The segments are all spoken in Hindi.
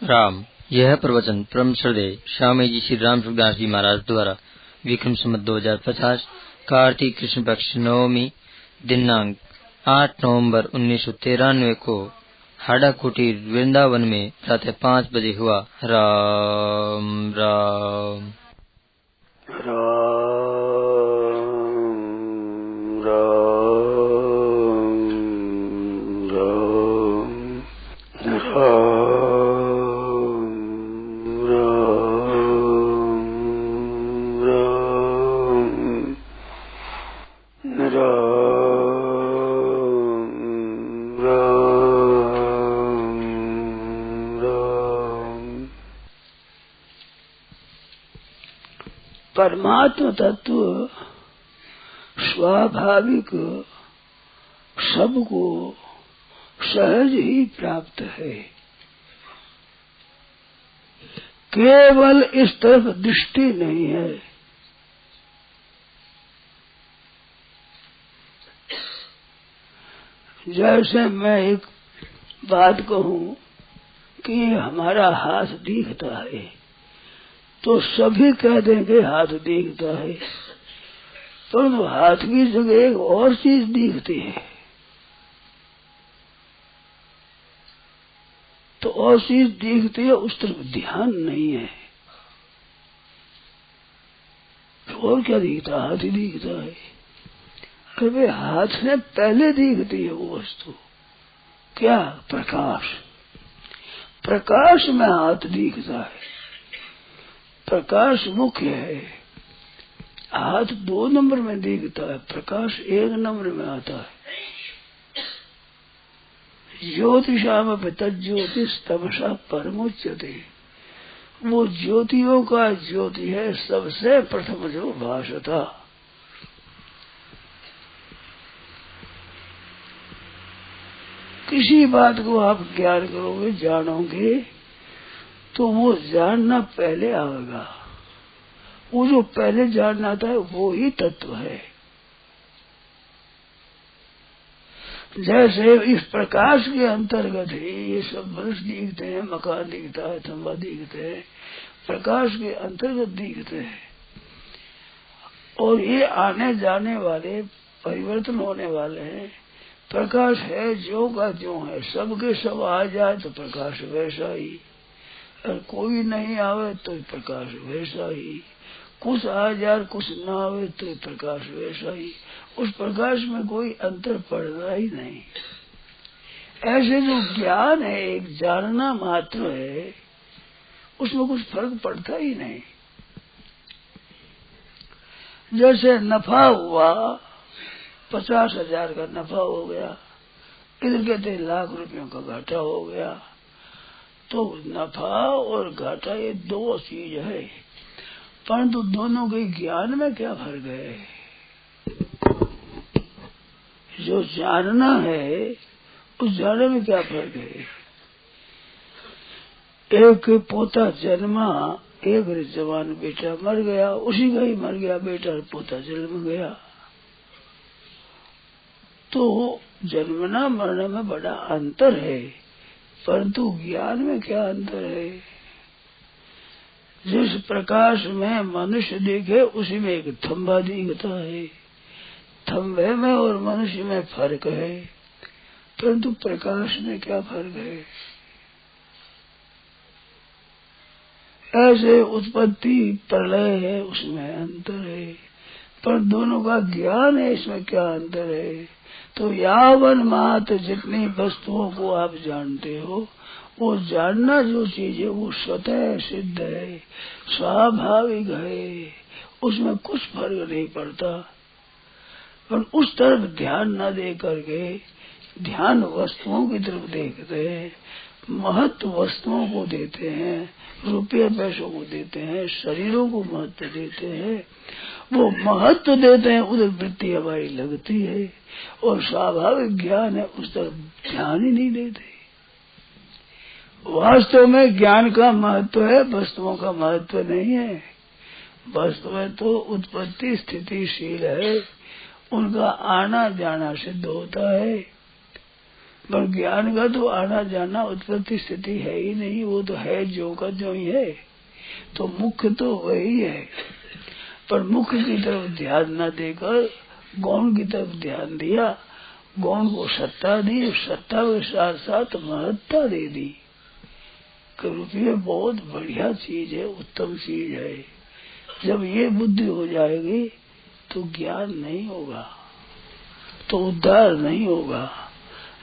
राम। यह प्रवचन परम श्रद्धेय स्वामी जी श्री राम सुखदास जी महाराज द्वारा विक्रम संवत 2050 कार्तिक कृष्ण पक्ष नवमी दिनांक 8 नवंबर 1993 को हाड़ा कुटीर वृंदावन में प्रातः 5 बजे हुआ। राम राम राम परमात्म तत्व स्वाभाविक सबको सहज ही प्राप्त है। केवल इस तरफ दृष्टि नहीं है। जैसे मैं एक बात कहूं कि हमारा हाथ दिखता है तो सभी कह देंगे हाथ दिखता है, परंतु हाथ की जगह एक और चीज दिखती है। तो और चीज दिखती है, उस तरफ ध्यान नहीं है। और क्या दिखता? हाथ ही दिखता है। अरे हाथ से पहले दिखती है वो वस्तु। क्या? प्रकाश। प्रकाश में हाथ दिखता है। प्रकाश मुख्य है। हाथ 2 नंबर में दिखता है, प्रकाश 1 नंबर में आता है। ज्योतिषाम तज्ज्योतिष तमसा परमुच्यते। वो ज्योतियों का ज्योति है, सबसे प्रथम जो भाषता। किसी बात को आप ज्ञान करोगे, जानोगे, तो वो जानना पहले आएगा। वो जो पहले जानना था वो ही तत्व है। जैसे इस प्रकाश के अंतर्गत ही ये सब मनुष्य दिखते हैं, मकान दिखता है, खंबा दिखते हैं, प्रकाश के अंतर्गत दिखते हैं। और ये आने जाने वाले, परिवर्तन होने वाले हैं। प्रकाश है जो का जो है, सबके सब आ जाए तो प्रकाश वैसा ही, और कोई नहीं आवे तो प्रकाश वैसा ही। कुछ आ जाए कुछ न आवे तो प्रकाश वैसा ही। उस प्रकाश में कोई अंतर पड़ता ही नहीं। ऐसे जो ज्ञान है, एक जानना मात्र है, उसमें कुछ फर्क पड़ता ही नहीं। जैसे नफा हुआ, 50,000 का नफा हो गया, इधर कहते लाख रुपयों का घाटा हो गया। तो नफा और घाटा ये 2 चीज है, परंतु दोनों के ज्ञान में क्या फर्क है? जो जानना है उस जानने में क्या फर्क है? एक पोता जन्मा, एक जवान बेटा मर गया, उसी का ही मर गया बेटा और पोता जन्म गया। तो जन्मना मरने में बड़ा अंतर है, परंतु ज्ञान में क्या अंतर है? जिस प्रकाश में मनुष्य दिखे उसी में एक थंबा दिखता है। थंबे में और मनुष्य में फर्क है, परंतु प्रकाश में क्या फर्क है? ऐसे उत्पत्ति प्रलय है, उसमें अंतर है, पर दोनों का ज्ञान है, इसमें क्या अंतर है? तो यावन मात्र जितनी वस्तुओं को आप जानते हो, वो जानना जो चीज है वो स्वतः सिद्ध है, स्वाभाविक है, उसमें कुछ फर्क नहीं पड़ता। पर उस तरफ ध्यान न दे करके ध्यान वस्तुओं की तरफ देखते हैं, महत्व वस्तुओं को देते हैं, रुपये पैसों को देते हैं, शरीरों को महत्व देते हैं। वो महत्व देते हैं, उधर वृत्ति हमारी लगती है, और स्वाभाविक ज्ञान है उस तरफ ध्यान ही नहीं देते। वास्तव में ज्ञान का महत्व है, वस्तुओं का महत्व नहीं है। वस्तु में तो उत्पत्ति स्थितिशील है, उनका आना जाना सिद्ध होता है। पर ज्ञान का तो आना जाना उत्पत्ति स्थिति है ही नहीं, वो तो है जो का जो ही है। तो मुख्य तो वही है, पर मुख्य की तरफ ध्यान न देकर गौण की तरफ ध्यान दिया, गौण को सत्ता दी, सत्ता के साथ साथ महत्ता दे दी। रुपये बहुत बढ़िया चीज है, उत्तम चीज है। जब ये बुद्धि हो जाएगी तो ज्ञान नहीं होगा, तो उद्धार नहीं होगा।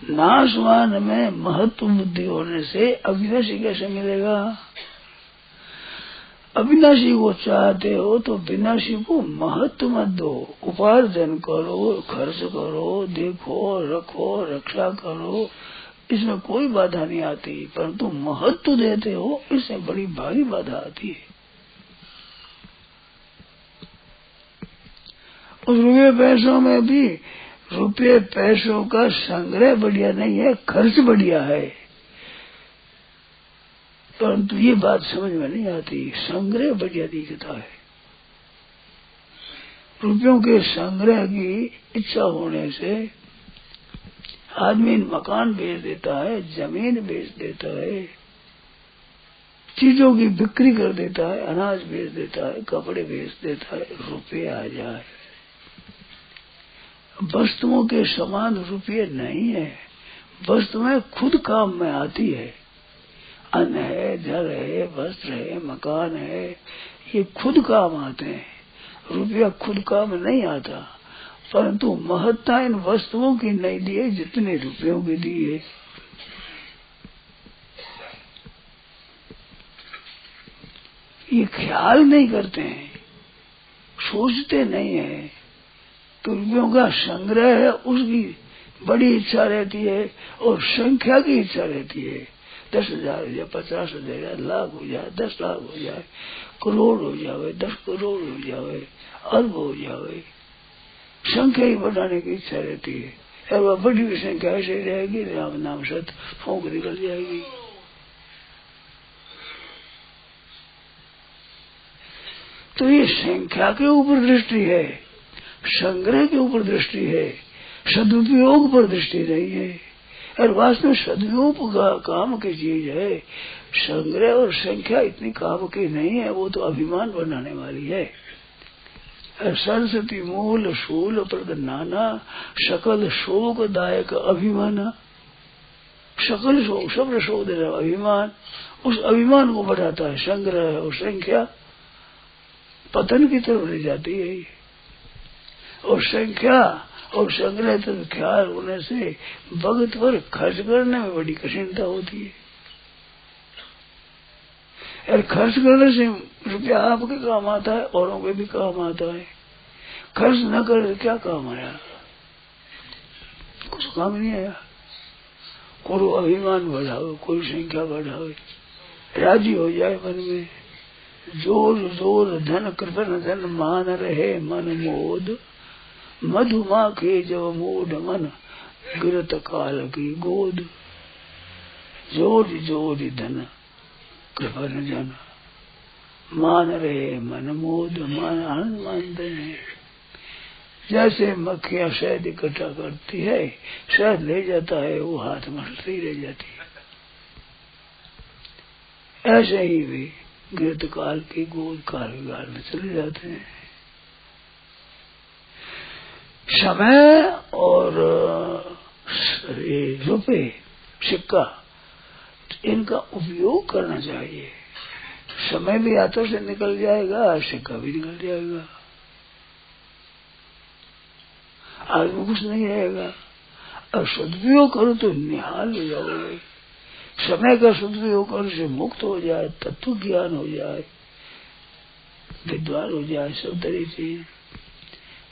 नाशवान में महत्व बुद्धि होने से अविनाशी कैसे मिलेगा? अविनाशी को चाहते हो तो विनाशी को महत्व मत दो। उपार्जन करो, खर्च करो, देखो, रखो, रक्षा करो, इसमें कोई बाधा नहीं आती, परंतु महत्व देते हो इससे बड़ी भारी बाधा आती है। उस रुपये पैसों में भी रुपये पैसों का संग्रह बढ़िया नहीं है, खर्च बढ़िया है, परंतु ये बात समझ में नहीं आती। संग्रह बढ़िया दिखता है। रुपयों के संग्रह की इच्छा होने से आदमी मकान बेच देता है, जमीन बेच देता है, चीजों की बिक्री कर देता है, अनाज बेच देता है, कपड़े बेच देता है, रुपये आ जाए। वस्तुओं के समान रुपये नहीं है, वस्तुएं खुद काम में आती है। अन्न है, जल है, वस्त्र है, मकान है, ये खुद काम आते हैं। रुपया खुद काम नहीं आता, परंतु महत्ता इन वस्तुओं की नहीं दी है जितने रुपयों की दी है। ये ख्याल नहीं करते हैं, सोचते नहीं है तो रुपयों का संग्रह है, उसकी बड़ी इच्छा रहती है और संख्या की इच्छा रहती है। 10,000 हो जाए, 50,000, लाख हो जाए, 10 लाख हो जाए, करोड़ हो जाए, 10 करोड़ हो जाए, अरब हो जाए, संख्या ही बढ़ाने की इच्छा रहती है। और वह बड़ी हुई संख्या ऐसे रहेगी, राम नाम सत फूंक निकल जाएगी। तो ये संख्या के ऊपर दृष्टि है, संग्रह के ऊपर दृष्टि है, सदुपयोग पर दृष्टि नहीं है। और वास्तव में सदुपयोग का काम की चीज है, संग्रह और संख्या इतनी काम की नहीं है, वो तो अभिमान बनाने वाली है। सरस्वती मूल शूल प्रद नाना सकल शोक दायक अभिमाना, सकल शोक सब शोक दे रहा अभिमान, उस अभिमान को बढ़ाता है संग्रह और संख्या, पतन की तरफ ले जाती है। और संख्या और संग्रह तो ख्याल होने से भगत पर खर्च करने में बड़ी कठिनता होती है। और खर्च करने से रुपया आपके काम आता है, औरों के भी काम आता है। खर्च न करे क्या काम आया? कुछ काम नहीं आया। कोई अभिमान बढ़ावे, कोई संख्या बढ़ावे, राजी हो जाए मन में, जोर जोर धन कृपन धन मान रहे मन मोद, मधुमा के जब मूड मन गिरत काल की गोद, जोर जोर धन कृपन जन मान रहे मन मोद, मान आनंद मानते हैं। जैसे मक्खियां शहद इकट्ठा करती है, शहद ले जाता है, वो हाथ मसलती रह जाती है। ऐसे ही भी गिरत काल की गोद काल में चले जाते हैं। समय और ये रुपए सिक्का इनका उपयोग करना चाहिए। समय भी हाथों से निकल जाएगा, सिक्का भी निकल जाएगा, आदमी कुछ नहीं रहेगा। और सदुपयोग करो तो निहाल हो जाओगे। समय का सदुपयोग करने से मुक्त हो जाए, तत्व ज्ञान हो जाए, विद्वान हो जाए, सब तरह चीज।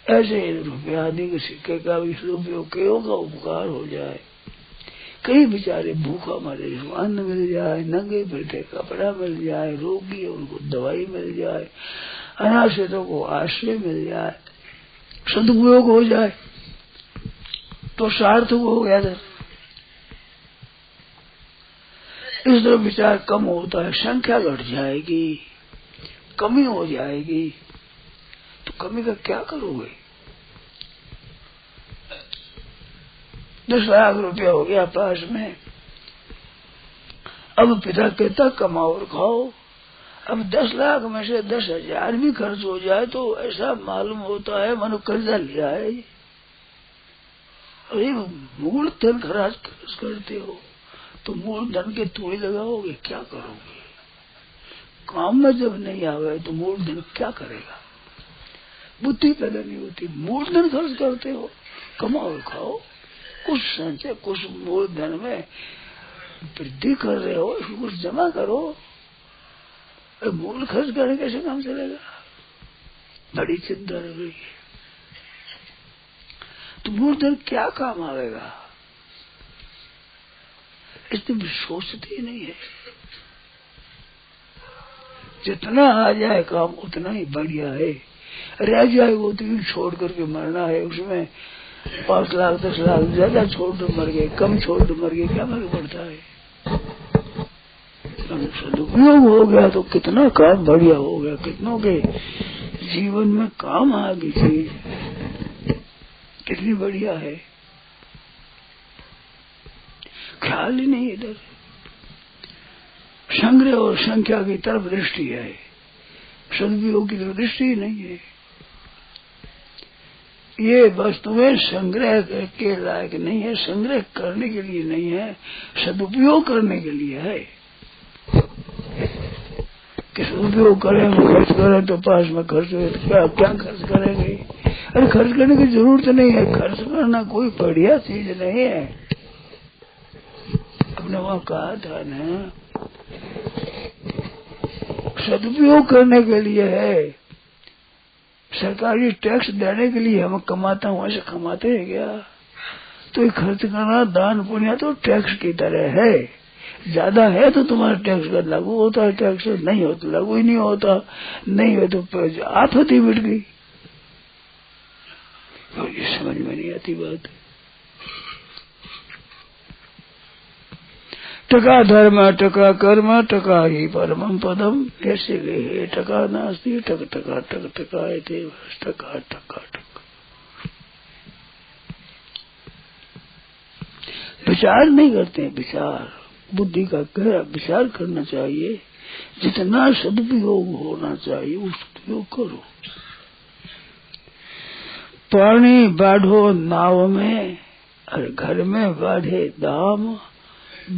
ऐसे रुपये आदि के सिक्के का भी सदुपयोग कईयों का उपकार हो जाए। कई बेचारे भूखा मरे, अन्न मिल जाए, नंगे फिरते कपड़ा मिल जाए, रोगी उनको दवाई मिल जाए, अनाश्रितों को आश्रय मिल जाए, सदुपयोग हो जाए तो सार्थक हो गया था। इस तरह विचार कम होता है, संख्या घट जाएगी, कमी हो जाएगी। तो कमी का क्या करोगे? 10 लाख रुपया हो गया पास में। अब पिता कहता कमाओ और खाओ। अब 10 लाख में से 10,000 भी खर्च हो जाए तो ऐसा मालूम होता है मानो कर्जा लिया है। अरे मूल धन खर्च करते हो तो मूल धन के तोड़े लगाओगे, क्या करोगे? काम में जब नहीं आवे तो मूल धन क्या करेगा? बुद्धि पैदा नहीं होती। मूल धन खर्च करते हो, कमाओ और खाओ, कुछ संचय कुछ मूल धन में वृद्धि कर रहे हो, इसको कुछ जमा करो। मूल खर्च करने कैसे काम चलेगा? बड़ी चिंता रह गई। तो मूल धन क्या काम आवेगा? इसमें सोचते ही नहीं है। जितना आ जाए काम उतना ही बढ़िया है, रह जाए वो तो छोड़ करके मरना है। उसमें 5 लाख 10 लाख ज्यादा छोड़ तो मर गए, कम छोड़ तो मर गए, क्या फर्क पड़ता है? सदुपयोग हो गया तो कितना काम बढ़िया हो गया, कितनों के जीवन में काम आ गई चीज, कितनी बढ़िया है। ख्याल ही नहीं इधर, संग्रह और संख्या की तरफ दृष्टि है, सदुपयोग की तरफ दृष्टि ही नहीं है। ये वस्तुएं संग्रह के लायक नहीं है, संग्रह करने के लिए नहीं है, सदुपयोग करने के लिए है। कि सदुपयोग करें खर्च करें तो पास में खर्च हो तो क्या खर्च करेंगे? अरे खर्च करने की जरूरत नहीं है, खर्च करना कोई बढ़िया चीज नहीं है। अपने वहां कहा था ना, सदुपयोग करने के लिए है, सरकारी टैक्स देने के लिए हम कमाता हूँ, ऐसे कमाते हैं क्या? तो ये खर्च करना दान पुण्य तो टैक्स की तरह है। ज्यादा है तो तुम्हारा टैक्स का लागू होता है, टैक्स नहीं हो तो लागू ही नहीं होता, नहीं हो तो आफत ही मिट गई। और ये समझ में नहीं आती बात। टका धर्म टका कर्म टका ही परमम पदम, कैसे गए? टका नास्ती टक टका टक टका टका टका टक। विचार नहीं करते, विचार बुद्धि का गहरा विचार करना चाहिए। जितना सदुपयोग होना चाहिए उस सदुपयोग करो। पानी बाढ़ो नाव में और घर में बाढ़े दाम,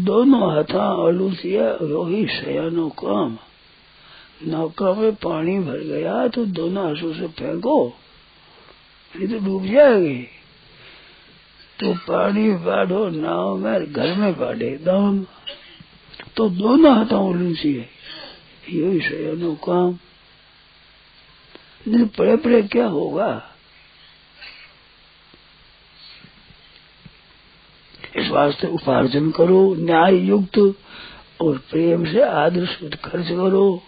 दोनों हाथा अलूसिया रोही शयानो काम। नौका में पानी भर गया तो दोनों हाथों से फेंको, नहीं तो डूब जाएगी। तो पानी बाढ़ो नाव में, घर में बाढ़े दाम, तो दोनों हाथों अलूसी है, यही शयानो काम। नहीं पड़े पड़े क्या होगा? इस वास्ते उपार्जन करो न्याय युक्त और प्रेम से आदर से खर्च करो।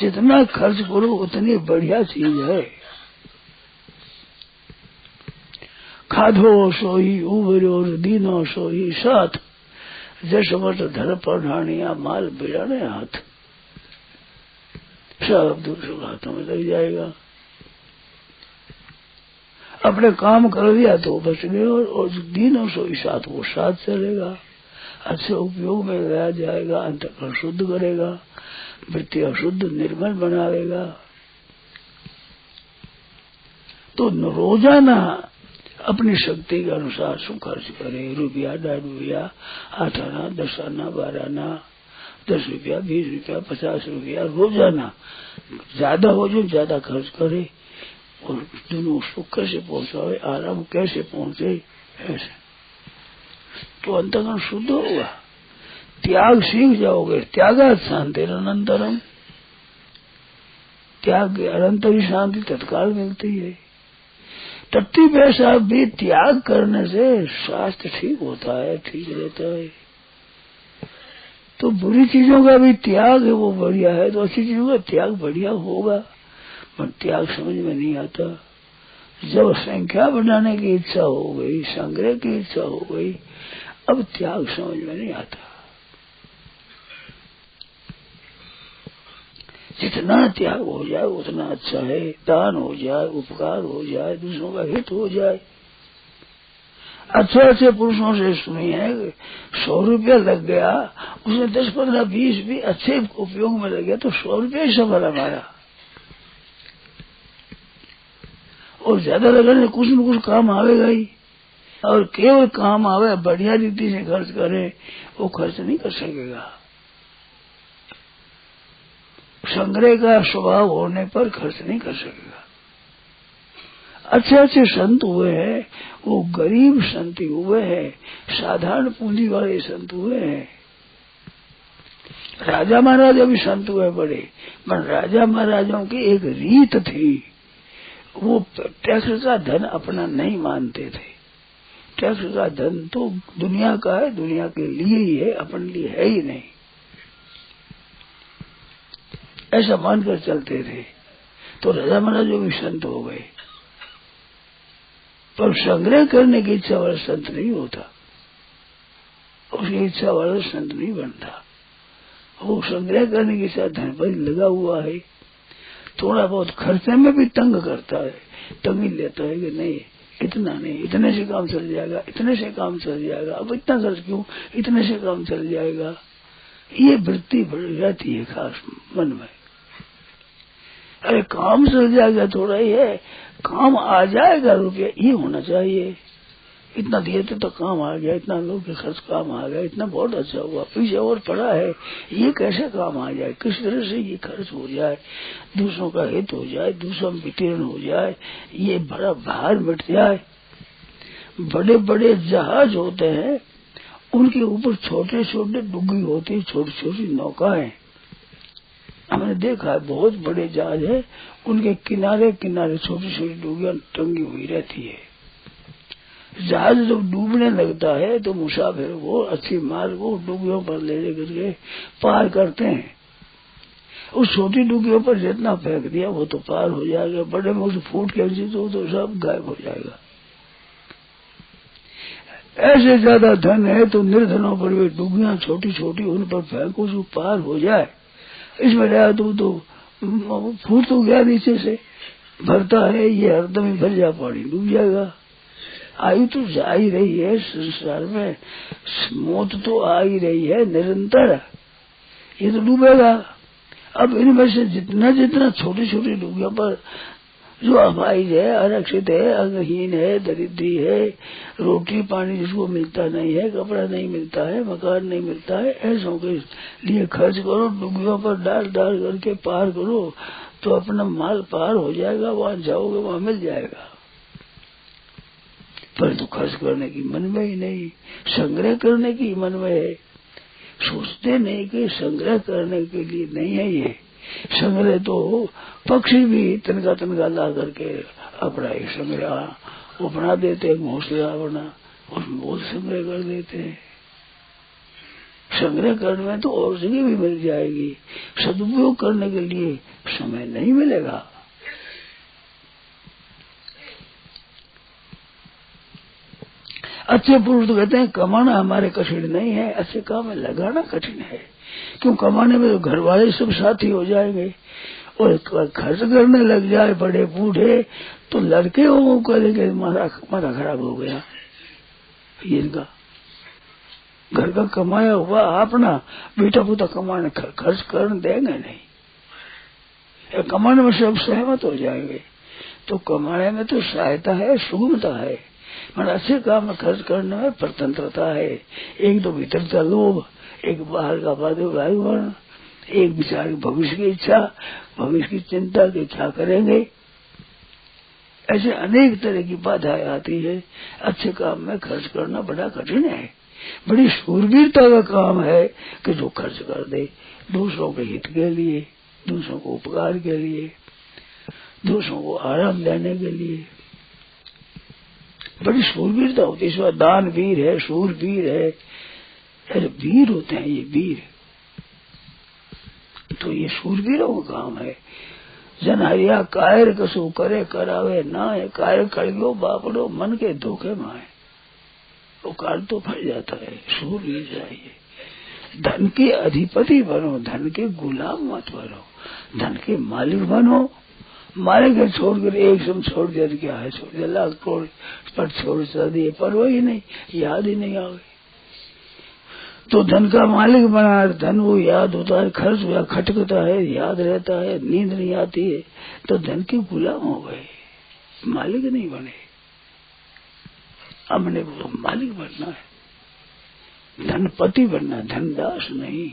जितना खर्च करो उतनी बढ़िया चीज है। खाधो सोई उबरो दीनो सोई साथ, जसमत धर पढ़ानिया माल बिराने हाथ। सब दूसरे हाथों में लग जाएगा। अपने काम कर दिया तो बच गए, और दिनों सो साथ वो साथ चलेगा, अच्छे उपयोग में लाया जाएगा, अंतःकरण शुद्ध करेगा, वृत्ति अशुद्ध निर्मल बनाएगा। तो रोजाना अपनी शक्ति के अनुसार सु खर्च करे। रुपया 1.5 रुपया, 8 आना 10 आना 12 आना, 10 रुपया 20 रुपया 50 रुपया रोजाना। ज्यादा हो जो ज्यादा खर्च करे, और दोनों सुख कैसे पहुंचाए, आराम कैसे पहुंचे, ऐसे तो अंतःकरण शुद्ध होगा। त्याग सीख जाओगे। त्यागा शांति अनंतरम, त्याग अनंतर ही शांति तत्काल मिलती है। तत्ती पैसा भी त्याग करने से स्वास्थ्य ठीक होता है, ठीक रहता है। तो बुरी चीजों का भी त्याग है वो बढ़िया है, तो अच्छी चीजों का त्याग बढ़िया होगा, पर त्याग समझ में नहीं आता। जब संख्या बढ़ाने की इच्छा हो गई, संग्रह की इच्छा हो गई, अब त्याग समझ में नहीं आता। जितना त्याग हो जाए उतना अच्छा है। दान हो जाए, उपकार हो जाए, दूसरों का हित हो जाए। अच्छे अच्छे पुरुषों से सुनी है 100 रुपया लग गया, उसने 10, 15, 20 भी अच्छे उपयोग में लग गया तो 100 रुपया ही सफल हमारा। और ज्यादा लगाने कुछ न कुछ काम आवेगा ही, और केवल काम आवे बढ़िया रीति से खर्च करे वो खर्च नहीं कर सकेगा। संग्रह का स्वभाव होने पर खर्च नहीं कर सकेगा। अच्छे अच्छे संत हुए हैं, वो गरीब संत हुए हैं, साधारण पूंजी वाले संत हुए हैं। राजा महाराजा भी संत हुए बड़े, पर राजा महाराजाओं की एक रीत थी, वो टैक्स का धन अपना नहीं मानते थे। टैक्स का धन तो दुनिया का है, दुनिया के लिए ही है, अपने लिए है ही नहीं, ऐसा मानकर चलते थे। तो राजा महाराजा भी संत हो गए, पर संग्रह करने की इच्छा वाला संत नहीं होता, उसकी इच्छा वाला संत नहीं बनता। वो संग्रह करने की इच्छा धन पर लगा हुआ है, थोड़ा बहुत खर्चे में भी तंग करता है, तंग ही लेता है कि नहीं इतना नहीं, इतने से काम चल जाएगा, इतने से काम चल जाएगा, अब इतना खर्च क्यों, इतने से काम चल जाएगा। ये वृत्ति बढ़ जाती है खास मन में। अरे काम चल जाएगा थोड़ा ही है, काम आ जाएगा रुपया ये होना चाहिए। इतना दिए थे तो काम आ गया, इतना लोग के खर्च काम आ गया, इतना बहुत अच्छा हुआ, पीछे और पड़ा है, ये कैसे काम आ जाए, किस तरह से ये खर्च हो जाए, दूसरों का हित हो जाए, दूसरों में वितरण हो जाए, ये बड़ा भार मिट जाए। बड़े बड़े जहाज होते हैं, उनके ऊपर छोटे छोटे डुग्गी होती है, छोटी छोटी नौकाएं। हमने देखा है बहुत बड़े जहाज है, उनके किनारे किनारे छोटी छोटी डुगियां टंगी हुई रहती है। जहाज जब डूबने लगता है तो मुसाफिर वो अच्छी मार्ग को डुगियों पर ले करके पार करते हैं। उस छोटी डुगियों पर जितना फेंक दिया वो तो पार हो जाएगा, बड़े में उसे फूट के तो सब गायब हो जाएगा। ऐसे ज्यादा धन है तो निर्धनों पर वे डुगियां छोटी छोटी उन पर फेंको जो पार हो जाए। इसमें रहा तो फूट तो गया नीचे से, भरता है ये हरदम ही भर जा, पानी डूब जाएगा। आयु तो जा ही रही है संसार में, मौत तो आ ही रही है निरंतर, ये तो डूबेगा। अब इनमें से जितना जितना छोटी छोटी डूबियों पर जो अपाहिज है, आरक्षित है, अंगहीन है, दरिद्री है, रोटी पानी जिसको मिलता नहीं है, कपड़ा नहीं मिलता है, मकान नहीं मिलता है, ऐसों के लिए खर्च करो, डुगियों पर डाल डाल करके पार करो तो अपना माल पार हो जाएगा, वहां जाओगे वहां मिल जाएगा। परंतु खर्च करने की मन में ही नहीं, संग्रह करने की मन में है। सोचते नहीं कि संग्रह करने के लिए नहीं है ये संग्रह, तो पक्षी भी तनका ला करके अपना एक संग्रह वो बना देते हैं, घोंसला बना उसमें बहुत संग्रह कर देते हैं। संग्रह करने में तो और जगह भी मिल जाएगी, सदुपयोग करने के लिए समय नहीं मिलेगा। अच्छे पुरुष तो कहते हैं कमाना हमारे कठिन नहीं है, अच्छे काम में लगाना कठिन है। क्यों, कमाने में तो घर वाले सब साथी हो जाएंगे, और खर्च करने लग जाए बड़े बूढ़े तो लड़के वो कहेंगे मारा खराब हो गया। ये इनका घर का कमाया हुआ अपना बेटा पुता कमाने खर्च करने देंगे नहीं, कमाने में सब सहमत हो जाएंगे। तो कमाने में तो सहायता है, सुगमता है, मगर अच्छे काम में खर्च करने में स्वतंत्रता है। एक तो भीतर का लोभ, एक बाहर का वातावरण, एक विचार भविष्य की इच्छा, भविष्य की चिंता की क्या करेंगे, ऐसे अनेक तरह की बाधाएं आती है। अच्छे काम में खर्च करना बड़ा कठिन है, बड़ी शूरवीरता का काम है कि जो खर्च कर दे दूसरों के हित के लिए, दूसरों को उपकार के लिए, दूसरों को आराम देने के लिए। बड़ी शूरवीरता होती है, इसमें दानवीर है, शूरवीर है, अरे वीर होते हैं ये वीर। तो ये शूरवीरों का काम है। जन हरिया कायर कसु करे करावे ना, कायर कड़ियो बापड़ो मन के धोखे माए, वो काल तो फट जाता है। शूरवीर चाहिए। धन के अधिपति बनो, धन के गुलाम मत बनो, धन के मालिक बनो, हमारे घर छोड़कर एक सम छोड़ दिया तो क्या है, छोड़ दिया, लाख करोड़ पर छोड़ दिए, पर वही नहीं, याद ही नहीं आ गई। तो धन का मालिक बना, धन वो याद होता है, खर्च हुआ खटकता है, याद रहता है, नींद नहीं आती है, तो धन के गुलाम हो गए, मालिक नहीं बने। हमने वो मालिक बनना है, धनपति बनना, धनदास नहीं।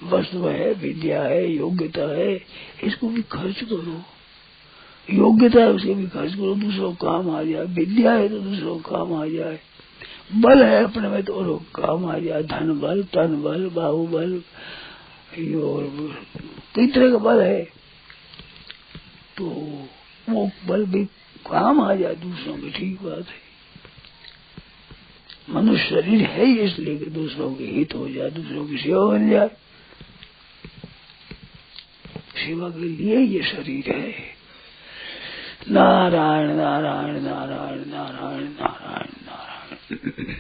वस्तु है, विद्या है, योग्यता है, इसको भी खर्च करो। योग्यता है उसके भी खर्च करो, दूसरों को काम आ जाए। विद्या है तो दूसरों को काम आ जाए। बल है अपने में तो और काम आ जाए। धन बल, तन बल, बाहुबल, और कई तरह का बल है, तो वो बल भी काम आ जाए दूसरों की, ठीक बात है। मनुष्य शरीर है इसलिए कि दूसरों के हित हो जाए, दूसरों की सेवा बन जाए। सेवा के लिए ये शरीर है। नारायण नारायण नारायण नारायण नारायण नारायण।